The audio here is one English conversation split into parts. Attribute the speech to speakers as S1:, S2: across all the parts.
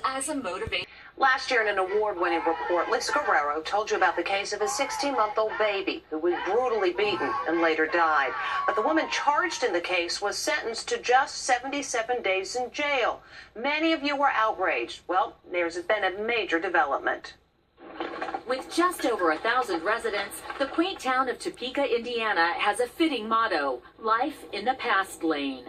S1: as a motivation.
S2: Last year in an award-winning report, Lisa Guerrero told you about the case of a 16-month-old baby who was brutally beaten and later died. But the woman charged in the case was sentenced to just 77 days in jail. Many of you were outraged. Well, there's been a major development.
S1: With just over 1,000 residents, the quaint town of Topeka, Indiana has a fitting motto: life in the past lane.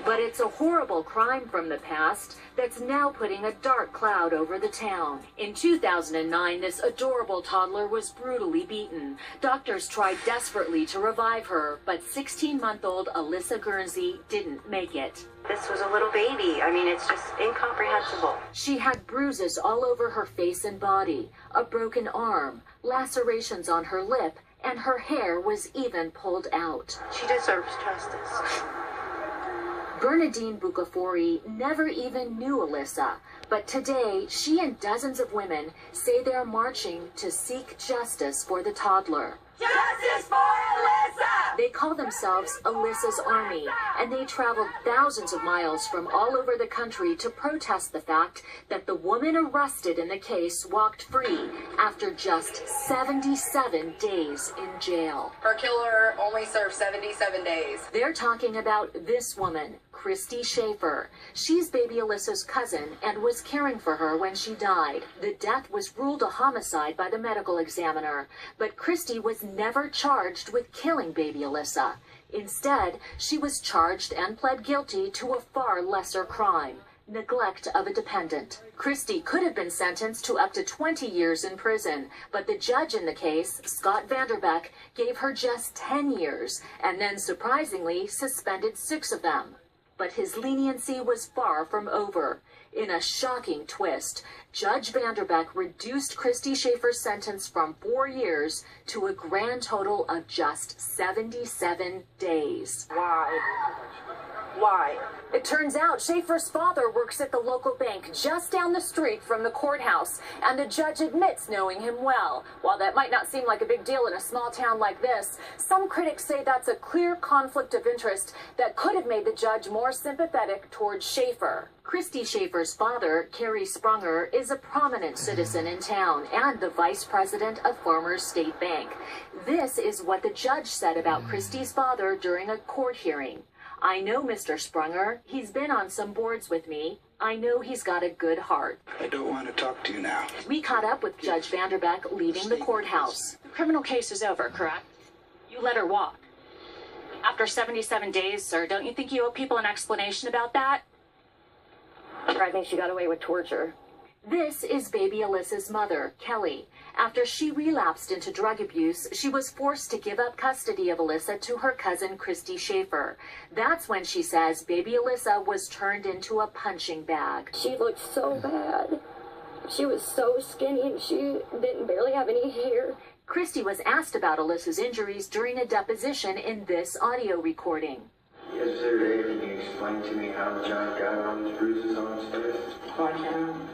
S1: But it's a horrible crime from the past that's now putting a dark cloud over the town. In 2009, this adorable toddler was brutally beaten. Doctors tried desperately to revive her, but 16-month-old Alyssa Guernsey didn't make it.
S3: This was a little baby. I mean, it's just incomprehensible.
S1: She had bruises all over her face and body, a broken arm, lacerations on her lip, and her hair was even pulled out.
S3: She deserves justice.
S1: Bernadine Bucafori never even knew Alyssa, but today she and dozens of women say they're marching to seek justice for the toddler.
S4: Justice for Alyssa!
S1: They call themselves Alyssa's Army, and they traveled thousands of miles from all over the country to protest the fact that the woman arrested in the case walked free after just 77 days in jail.
S5: Her killer only served 77 days.
S1: They're talking about this woman, Christy Schaefer. She's baby Alyssa's cousin and was caring for her when she died. The death was ruled a homicide by the medical examiner, but Christy was never charged with killing baby Alyssa. Instead, she was charged and pled guilty to a far lesser crime: neglect of a dependent. Christy could have been sentenced to up to 20 years in prison, but the judge in the case, Scott Vanderbeck, gave her just 10 years and then surprisingly suspended 6 of them. But his leniency was far from over. In a shocking twist, Judge Vanderbeck reduced Christy Schaefer's sentence from 4 years to a grand total of just 77 days.
S3: Why?
S1: It turns out Schaefer's father works at the local bank just down the street from the courthouse, and the judge admits knowing him well. While that might not seem like a big deal in a small town like this, some critics say that's a clear conflict of interest that could have made the judge more sympathetic towards Schaefer. Christy Schaefer's father, Kerry Sprunger, is a prominent citizen in town and the vice president of Farmers State Bank. This is what the judge said about Christy's father during a court hearing. "I know Mr. Sprunger. He's been on some boards with me. I know he's got a good heart."
S6: I don't want to talk to you now.
S1: We caught up with Judge Vanderbeck leaving the courthouse.
S7: The criminal case is over, correct? You let her walk. After 77 days, sir, don't you think you owe people an explanation about that?
S3: I think she got away with torture.
S1: This is baby Alyssa's mother, Kelly. After she relapsed into drug abuse, she was forced to give up custody of Alyssa to her cousin, Christy Schaefer. That's when she says baby Alyssa was turned into a punching bag.
S8: She looked so bad. She was so skinny and she didn't barely have any hair.
S1: Christy was asked about Alyssa's injuries during a deposition in this audio recording.
S9: Yesterday, can you explain to me how John got all these bruises on his face?
S8: Punch him.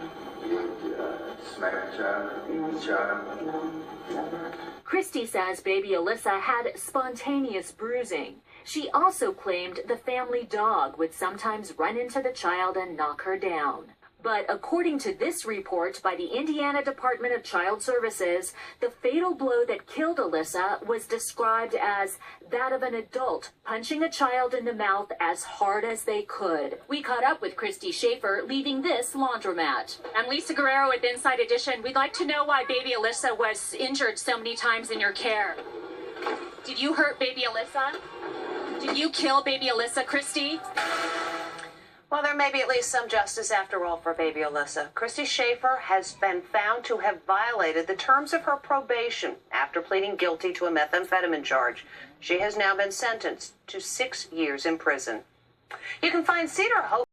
S9: Smack the child? Shot him?
S8: No, never.
S1: Christy says baby Alyssa had spontaneous bruising. She also claimed the family dog would sometimes run into the child and knock her down. But according to this report by the Indiana Department of Child Services, the fatal blow that killed Alyssa was described as that of an adult punching a child in the mouth as hard as they could. We caught up with Christy Schaefer leaving this laundromat.
S7: I'm Lisa Guerrero with Inside Edition. We'd like to know why baby Alyssa was injured so many times in your care. Did you hurt baby Alyssa? Did you kill baby Alyssa, Christy?
S2: Well, there may be at least some justice after all for baby Alyssa. Christy Schaefer has been found to have violated the terms of her probation after pleading guilty to a methamphetamine charge. She has now been sentenced to 6 years in prison. You can find Cedar Hope